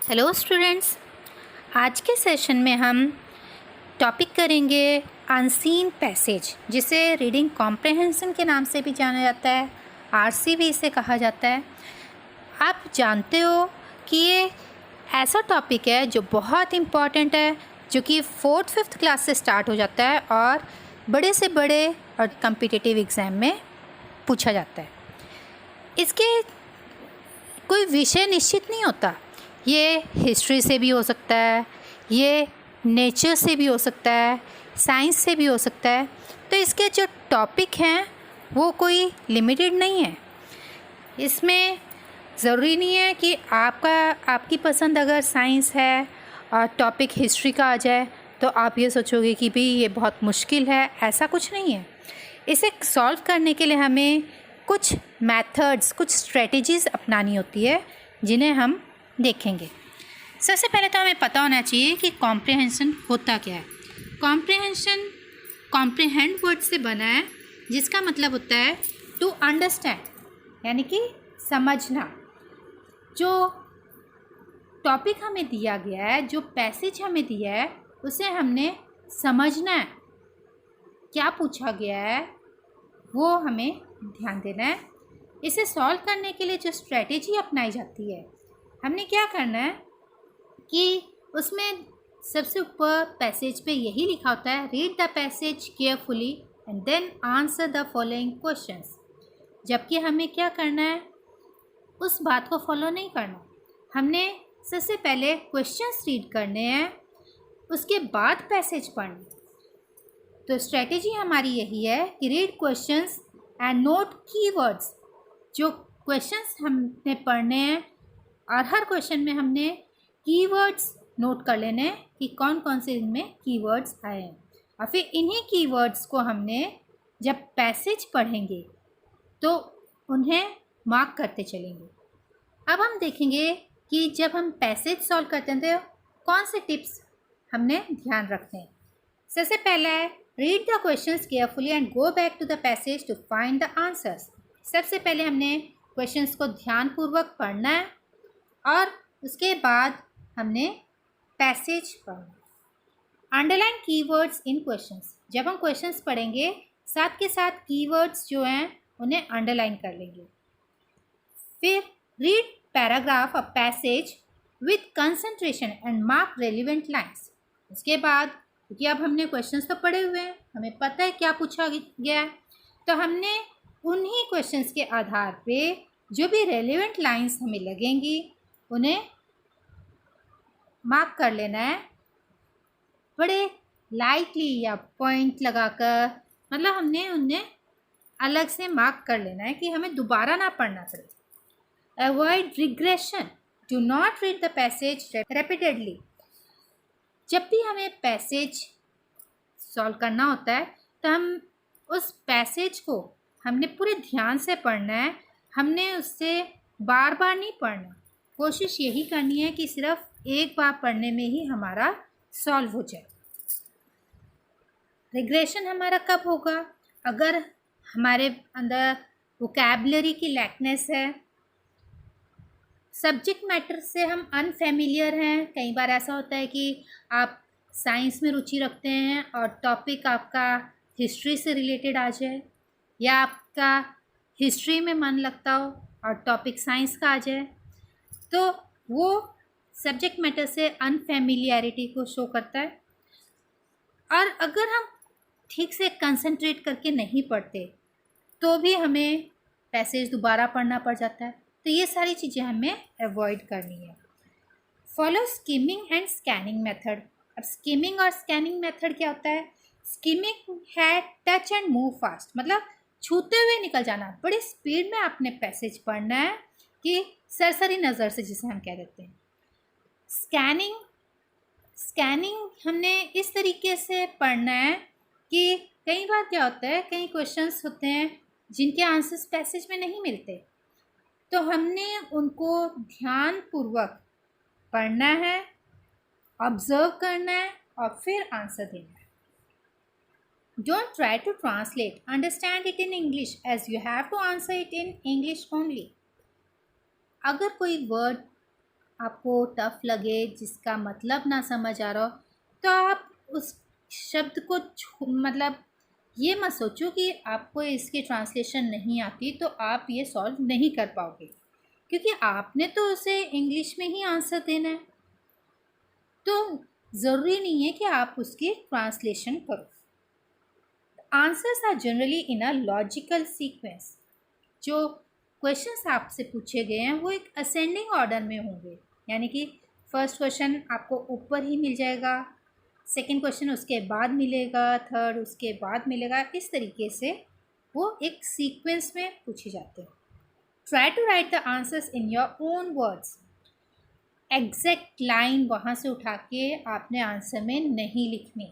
Hello students, आज के session में हम टॉपिक करेंगे अनसीन पैसेज, जिसे रीडिंग कॉम्प्रहेंशन के नाम से भी जाना जाता है, आरसीवी इसे कहा जाता है। आप जानते हो कि ये ऐसा टॉपिक है जो बहुत इम्पॉर्टेंट है, जो कि 4th 5th क्लास से स्टार्ट हो जाता है और बड़े से बड़े और कम्पिटिटिव एग्ज़ाम में पूछा जाता है। इसके कोई विषय निश्चित नहीं होता, ये हिस्ट्री से भी हो सकता है, ये नेचर से भी हो सकता है, साइंस से भी हो सकता है। तो इसके जो टॉपिक हैं वो कोई लिमिटेड नहीं है। इसमें ज़रूरी नहीं है कि आपकी पसंद अगर साइंस है और टॉपिक हिस्ट्री का आ जाए तो आप ये सोचोगे कि भाई ये बहुत मुश्किल है। ऐसा कुछ नहीं है। इसे सॉल्व करने के लिए हमें कुछ मेथड्स, कुछ स्ट्रेटजीज़ अपनानी होती है, जिन्हें हम देखेंगे। सबसे पहले तो हमें पता होना चाहिए कि कॉम्प्रिहेंशन होता क्या है। कॉम्प्रिहेंशन कॉम्प्रिहेंड वर्ड से बना है, जिसका मतलब होता है टू अंडरस्टैंड, यानी कि समझना। जो टॉपिक हमें दिया गया है, जो पैसेज हमें दिया है, उसे हमने समझना है। क्या पूछा गया है वो हमें ध्यान देना है। इसे सॉल्व करने के लिए जो स्ट्रेटेजी अपनाई जाती है, हमने क्या करना है कि उसमें सबसे ऊपर पैसेज पे यही लिखा होता है, read the passage carefully and then answer the following questions. जबकि हमें क्या करना है, उस बात को फॉलो नहीं करना। हमने सबसे पहले क्वेश्चंस रीड करने हैं, उसके बाद पैसेज पढ़ना। तो स्ट्रेटेजी हमारी यही है कि read questions and note keywords. जो क्वेश्चंस हमने पढ़ने हैं और हर क्वेश्चन में हमने कीवर्ड्स नोट कर लेने हैं कि कौन कौन से इनमें कीवर्ड्स आए हैं, और फिर इन्हीं कीवर्ड्स को हमने जब पैसेज पढ़ेंगे तो उन्हें मार्क करते चलेंगे। अब हम देखेंगे कि जब हम पैसेज सॉल्व करते हैं तो कौन से टिप्स हमने ध्यान रखते हैं। सबसे पहला है, read the questions carefully and go back to the passage to find the answers. सबसे पहले हमने क्वेश्चंस को ध्यानपूर्वक पढ़ना है और उसके बाद हमने पैसेज पढ़ना। Underline keywords in questions. जब हम क्वेश्चंस पढ़ेंगे साथ के साथ कीवर्ड्स जो हैं उन्हें अंडरलाइन कर लेंगे। फिर read paragraph of passage with concentration and mark relevant lines. उसके बाद, क्योंकि अब हमने क्वेश्चंस तो पढ़े हुए हैं, हमें पता है क्या पूछा गया है, तो हमने उन्हीं क्वेश्चंस के आधार पे जो भी रेलिवेंट लाइन्स हमें लगेंगी उन्हें मार्क कर लेना है, बड़े लाइटली या पॉइंट लगाकर। मतलब हमने उन्हें अलग से मार्क कर लेना है कि हमें दोबारा ना पढ़ना पड़े। Avoid regression, do not read the passage repeatedly. जब भी हमें पैसेज सॉल्व करना होता है तो हम उस पैसेज को हमने पूरे ध्यान से पढ़ना है। हमने उससे बार बार नहीं पढ़ना। कोशिश यही करनी है कि सिर्फ एक बार पढ़ने में ही हमारा सॉल्व हो जाए। रिग्रेशन हमारा कब होगा? अगर हमारे अंदर वोकैबुलरी की लैकनेस है, सब्जेक्ट मैटर से हम अनफेमिलियर हैं। कई बार ऐसा होता है कि आप साइंस में रुचि रखते हैं और टॉपिक आपका हिस्ट्री से रिलेटेड आ जाए, या आपका हिस्ट्री में मन लगता हो और टॉपिक साइंस का आ जाए, तो वो सब्जेक्ट मैटर से अनफेमिलियरिटी को शो करता है। और अगर हम ठीक से कंसंट्रेट करके नहीं पढ़ते तो भी हमें पैसेज दोबारा पढ़ना पड़ जाता है। तो ये सारी चीज़ें हमें अवॉइड करनी है। Follow skimming and scanning method. अब स्किमिंग और स्कैनिंग मेथड क्या होता है? स्किमिंग है टच एंड मूव फास्ट, मतलब छूते हुए निकल जाना। बड़ी स्पीड में आपने पैसेज पढ़ना है कि सरसरी नज़र से, जिसे हम कह देते हैं। स्कैनिंग हमने इस तरीके से पढ़ना है कि कई बार क्या होता है, कई क्वेश्चंस होते हैं जिनके आंसर्स पैसेज में नहीं मिलते, तो हमने उनको ध्यानपूर्वक पढ़ना है, ऑब्जर्व करना है और फिर आंसर देना है। Don't try to translate. Understand it in English as you have to answer it in English only. अगर कोई वर्ड आपको टफ लगे, जिसका मतलब ना समझ आ रहा हो, तो आप उस शब्द को मतलब ये मत सोचो कि आपको इसकी ट्रांसलेशन नहीं आती तो आप ये सॉल्व नहीं कर पाओगे, क्योंकि आपने तो उसे इंग्लिश में ही आंसर देना है, तो ज़रूरी नहीं है कि आप उसकी ट्रांसलेशन करो। Answers are generally in a logical sequence. जो क्वेश्चंस आपसे पूछे गए हैं वो एक असेंडिंग ऑर्डर में होंगे, यानी कि फर्स्ट क्वेश्चन आपको ऊपर ही मिल जाएगा, सेकंड क्वेश्चन उसके बाद मिलेगा, थर्ड उसके बाद मिलेगा, इस तरीके से वो एक सीक्वेंस में पूछे जाते हैं। Try to write the answers in your own words. Exact line वहाँ से उठा के आपने आंसर में नहीं लिखनी।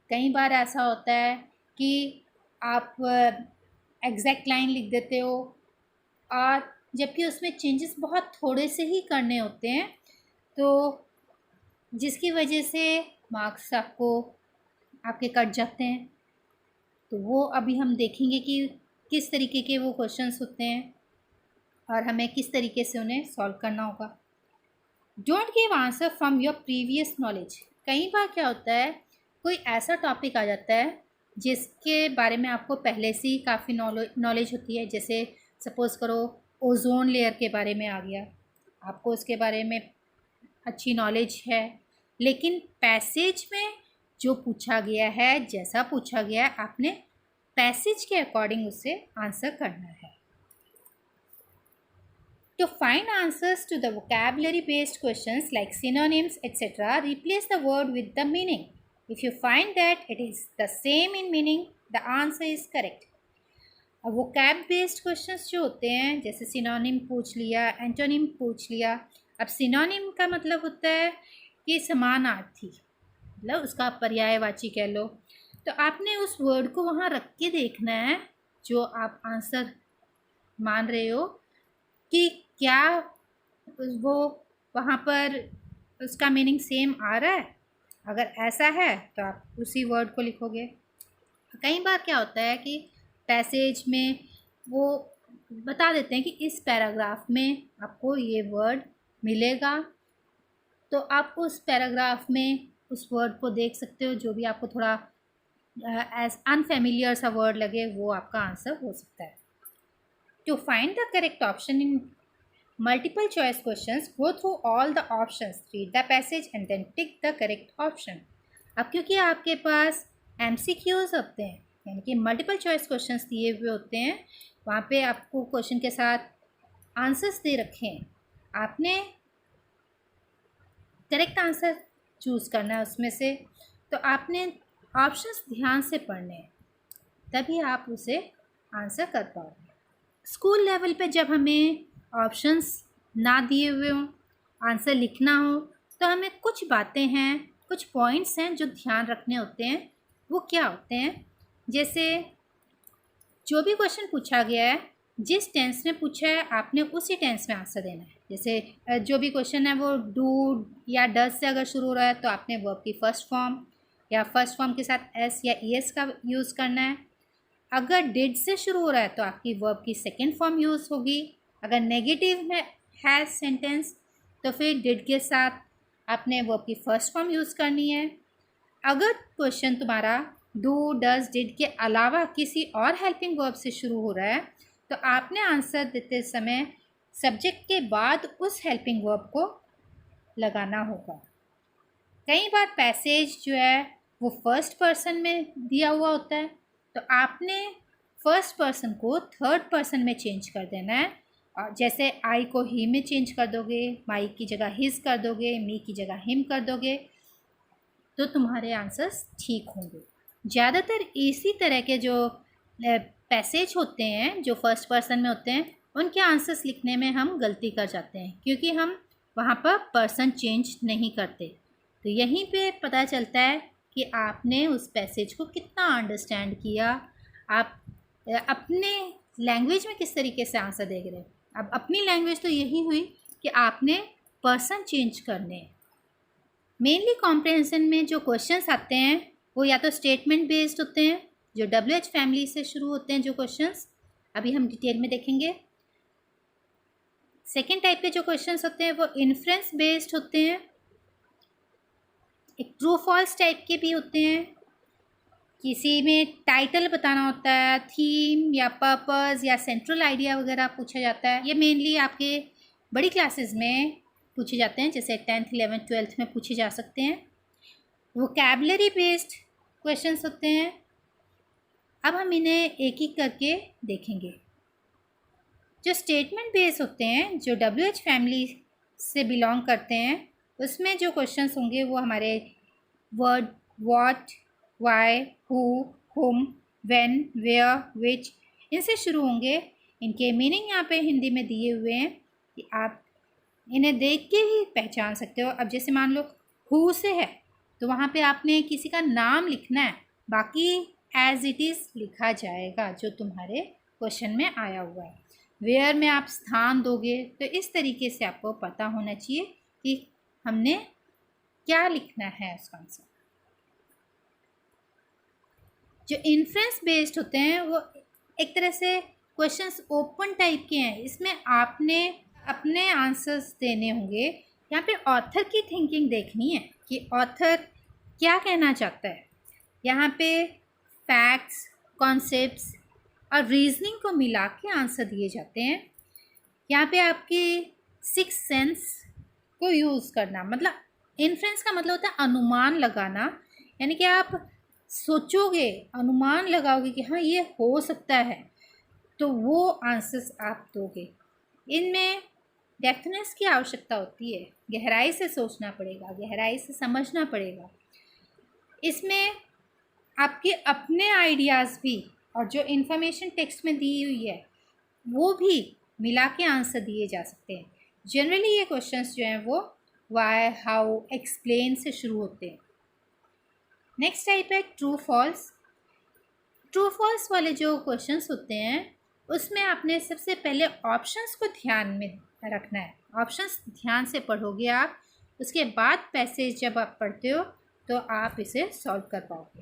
कई बार ऐसा होता है कि आप एग्जैक्ट लाइन लिख देते हो और जबकि उसमें चेंजेस बहुत थोड़े से ही करने होते हैं, तो जिसकी वजह से मार्क्स आपके कट जाते हैं। तो वो अभी हम देखेंगे कि किस तरीके के वो क्वेश्चंस होते हैं और हमें किस तरीके से उन्हें सॉल्व करना होगा। Don't give answer from your previous knowledge. कई बार क्या होता है, कोई ऐसा टॉपिक आ जाता है जिसके बारे में आपको पहले से ही काफ़ी नॉलेज होती है, जैसे सपोज़ करो ओजोन लेयर के बारे में आ गया, आपको उसके बारे में अच्छी नॉलेज है, लेकिन पैसेज में जो पूछा गया है, जैसा पूछा गया है, आपने पैसेज के अकॉर्डिंग उसे आंसर करना है। To find answers to the vocabulary based questions like synonyms etc., replace the word with the meaning. If you find that it is the same in meaning, the answer is correct. अब vocab based questions जो होते हैं, जैसे synonym पूछ लिया, antonym पूछ लिया। अब synonym का मतलब होता है कि समानार्थी, मतलब उसका पर्यायवाची कह लो। तो आपने उस वर्ड को वहाँ रख के देखना है जो आप आंसर मान रहे हो कि क्या वो वहाँ पर उसका मीनिंग सेम आ रहा है। अगर ऐसा है तो आप उसी वर्ड को लिखोगे। कई बार क्या होता है कि पैसेज में वो बता देते हैं कि इस पैराग्राफ में आपको ये वर्ड मिलेगा, तो आप उस पैराग्राफ में उस वर्ड को देख सकते हो, जो भी आपको थोड़ा एज अनफेमिलियर सा वर्ड लगे वो आपका आंसर हो सकता है। To find the correct option in multiple choice questions, go through all the options, read the passage and then tick the correct option. अब क्योंकि आपके पास MCQs होते हैं, यानी कि मल्टीपल चॉइस क्वेश्चंस दिए हुए होते हैं, वहाँ पे आपको क्वेश्चन के साथ आंसर्स दे रखे हैं, आपने करेक्ट आंसर चूज़ करना है उसमें से। तो आपने ऑप्शंस ध्यान से पढ़ने हैं, तभी आप उसे आंसर कर पाओगे। स्कूल लेवल पे जब हमें ऑप्शंस ना दिए हुए हों, आंसर लिखना हो, तो हमें कुछ बातें हैं, कुछ पॉइंट्स हैं जो ध्यान रखने होते हैं। वो क्या होते हैं, जैसे जो भी क्वेश्चन पूछा गया है, जिस टेंस में पूछा है आपने उसी टेंस में आंसर देना है। जैसे जो भी क्वेश्चन है वो डू या डज से अगर शुरू हो रहा है तो आपने वर्ब की फर्स्ट फॉर्म या फर्स्ट फॉर्म के साथ एस या ईएस का यूज़ करना है। अगर डिड से शुरू हो रहा है तो आपकी वर्ब की सेकेंड फॉर्म यूज़ होगी। अगर नेगेटिव में है सेंटेंस तो फिर डिड के साथ आपने वर्ब की फर्स्ट फॉर्म यूज़ करनी है। अगर क्वेश्चन तुम्हारा डू डज डिड के अलावा किसी और हेल्पिंग वर्ब से शुरू हो रहा है तो आपने आंसर देते समय सब्जेक्ट के बाद उस हेल्पिंग वर्ब को लगाना होगा। कई बार पैसेज जो है वो फर्स्ट पर्सन में दिया हुआ होता है, तो आपने फर्स्ट पर्सन को थर्ड पर्सन में चेंज कर देना है। और जैसे आई को ही में चेंज कर दोगे, माई की जगह हिज कर दोगे, मी की जगह हिम कर दोगे, तो तुम्हारे आंसर्स ठीक होंगे। ज़्यादातर इसी तरह के जो पैसेज होते हैं जो फर्स्ट पर्सन में होते हैं, उनके आंसर्स लिखने में हम गलती कर जाते हैं, क्योंकि हम वहाँ पर पर्सन चेंज नहीं करते। तो यहीं पे पता चलता है कि आपने उस पैसेज को कितना अंडरस्टैंड किया, आप अपने लैंग्वेज में किस तरीके से आंसर दे रहे हैं। अब अपनी लैंग्वेज तो यही हुई कि आपने पर्सन चेंज करने। मेनली कॉम्प्रहेंशन में जो क्वेश्चंस आते हैं वो या तो स्टेटमेंट बेस्ड होते हैं, जो WH फैमिली से शुरू होते हैं जो क्वेश्चंस, अभी हम डिटेल में देखेंगे। सेकेंड टाइप के जो क्वेश्चंस होते हैं वो इन्फ्रेंस बेस्ड होते हैं। एक ट्रू फॉल्स टाइप के भी होते हैं। किसी में टाइटल बताना होता है, थीम या पर्पस या सेंट्रल आइडिया वगैरह पूछा जाता है। ये मेनली आपके बड़ी क्लासेस में पूछे जाते हैं, जैसे 10th 11th 12th में पूछे जा सकते हैं। वोकैबुलरी बेस्ड क्वेश्चंस होते हैं। अब हम इन्हें एक एक करके देखेंगे। जो स्टेटमेंट बेस होते हैं, जो WH फैमिली से बिलोंग करते हैं, उसमें जो क्वेश्चंस होंगे वो हमारे वर्ड, व्हाट, व्हाई, हु, हुम, व्हेन, वेयर, विच, इनसे शुरू होंगे। इनके मीनिंग यहाँ पे हिंदी में दिए हुए हैं कि आप इन्हें देख के ही पहचान सकते हो। अब जैसे मान लो हु से है तो वहाँ पे आपने किसी का नाम लिखना है, बाकी एज इट इज़ लिखा जाएगा जो तुम्हारे क्वेश्चन में आया हुआ है। वेयर में आप स्थान दोगे, तो इस तरीके से आपको पता होना चाहिए कि हमने क्या लिखना है उसका आंसर। जो इन्फ्रेंस बेस्ड होते हैं वो एक तरह से क्वेश्चंस ओपन टाइप के हैं। इसमें आपने अपने आंसर्स देने होंगे। यहाँ पे ऑथर की थिंकिंग देखनी है कि ऑथर क्या कहना चाहता है। यहाँ पे फैक्ट्स, कॉन्सेप्ट्स और रीजनिंग को मिला के आंसर दिए जाते हैं। यहाँ पे आपकी सिक्स सेंस को यूज़ करना, मतलब इन्फ्रेंस का मतलब होता है अनुमान लगाना, यानी कि आप सोचोगे, अनुमान लगाओगे कि हाँ ये हो सकता है, तो वो आंसर्स आप दोगे। इनमें डेप्थनेस की आवश्यकता होती है, गहराई से सोचना पड़ेगा, गहराई से समझना पड़ेगा। इसमें आपके अपने आइडियाज़ भी और जो इन्फॉर्मेशन टेक्स्ट में दी हुई है वो भी मिला के आंसर दिए जा सकते हैं। जनरली ये क्वेश्चंस जो हैं वो वाई, हाउ, एक्सप्लेन से शुरू होते हैं। नेक्स्ट टाइप है ट्रू फॉल्स। ट्रू फॉल्स वाले जो क्वेश्चंस होते हैं उसमें आपने सबसे पहले ऑप्शंस को ध्यान में रखना है। ऑप्शंस ध्यान से पढ़ोगे आप, उसके बाद पैसेज जब आप पढ़ते हो तो आप इसे सॉल्व कर पाओगे।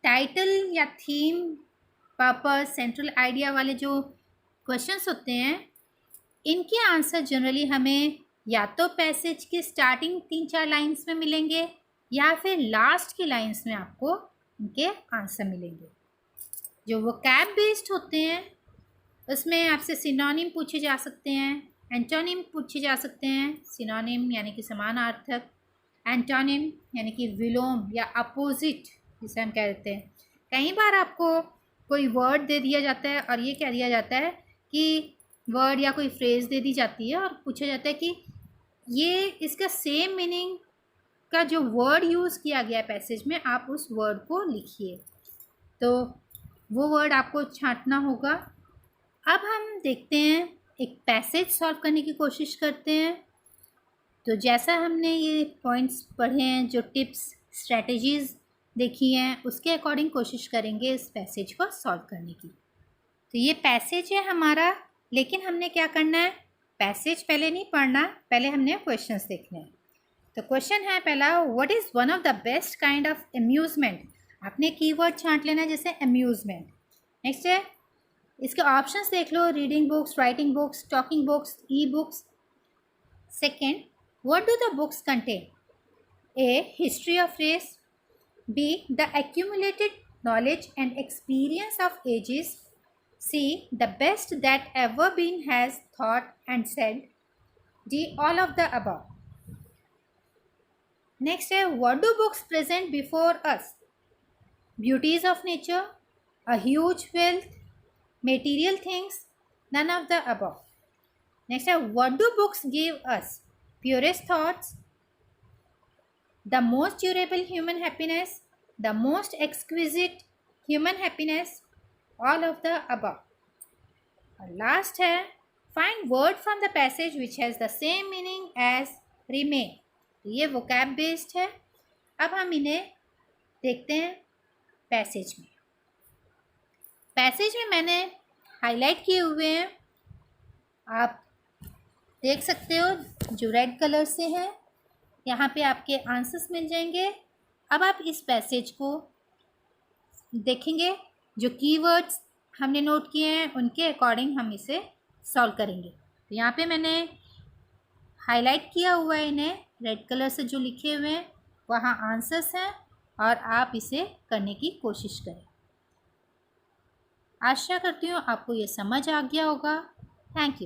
टाइटल या थीम, पर्पस, सेंट्रल आइडिया वाले जो क्वेश्चंस होते हैं इनके आंसर जनरली हमें या तो पैसेज के स्टार्टिंग 3-4 लाइंस में मिलेंगे या फिर लास्ट की लाइंस में आपको इनके आंसर मिलेंगे। जो वोकैब बेस्ड होते हैं उसमें आपसे सिनोनिम पूछे जा सकते हैं, एंटोनिम पूछे जा सकते हैं। सिनोनिम यानी कि समानार्थक, एंटोनिम यानी कि विलोम या अपोजिट जिसे हम कहते हैं। कई बार आपको कोई वर्ड दे दिया जाता है और ये कह दिया जाता है कि वर्ड या कोई फ्रेज़ दे दी जाती है और पूछा जाता है कि ये इसका सेम मीनिंग का जो वर्ड यूज़ किया गया है पैसेज में, आप उस वर्ड को लिखिए। तो वो वर्ड आपको छांटना होगा। अब हम देखते हैं, एक पैसेज सॉल्व करने की कोशिश करते हैं। तो जैसा हमने ये पॉइंट्स पढ़े हैं, जो टिप्स, स्ट्रेटजीज़ देखी हैं, उसके अकॉर्डिंग कोशिश करेंगे इस पैसेज को सॉल्व करने की। तो ये पैसेज है हमारा, लेकिन हमने क्या करना है, पैसेज पहले नहीं पढ़ना, पहले हमने क्वेश्चंस देखने हैं। तो क्वेश्चन है पहला, what is one of the best kind of amusement. आपने कीवर्ड छांट लेना जैसे अम्यूज़मेंट। नेक्स्ट है, इसके ऑप्शंस देख लो, reading books, writing books, talking books, e books. Second, what do the books contain. A, history of race. B, the accumulated knowledge and experience of ages. C, the best that ever been has thought and said. D, all of the above. Next है, what do books present before us? Beauties of nature, a huge wealth, material things, none of the above. Next है, what do books give us? Purest thoughts, the most durable human happiness, the most exquisite human happiness, all of the above. And last है, find word from the passage which has the same meaning as remain. ये vocab based है। अब हम इन्हें देखते हैं passage में। Passage में मैंने हाईलाइट किए हुए हैं, आप देख सकते हो, जो रेड कलर से हैं। यहाँ पे आपके आंसर्स मिल जाएंगे। अब आप इस पैसेज को देखेंगे, जो कीवर्ड्स हमने नोट किए हैं उनके अकॉर्डिंग हम इसे सॉल्व करेंगे। तो यहाँ पे मैंने हाईलाइट किया हुआ है इन्हें, रेड कलर से जो लिखे हुए हैं वहाँ आंसर्स हैं और आप इसे करने की कोशिश करें। आशा करती हूँ आपको ये समझ आ गया होगा। Thank you.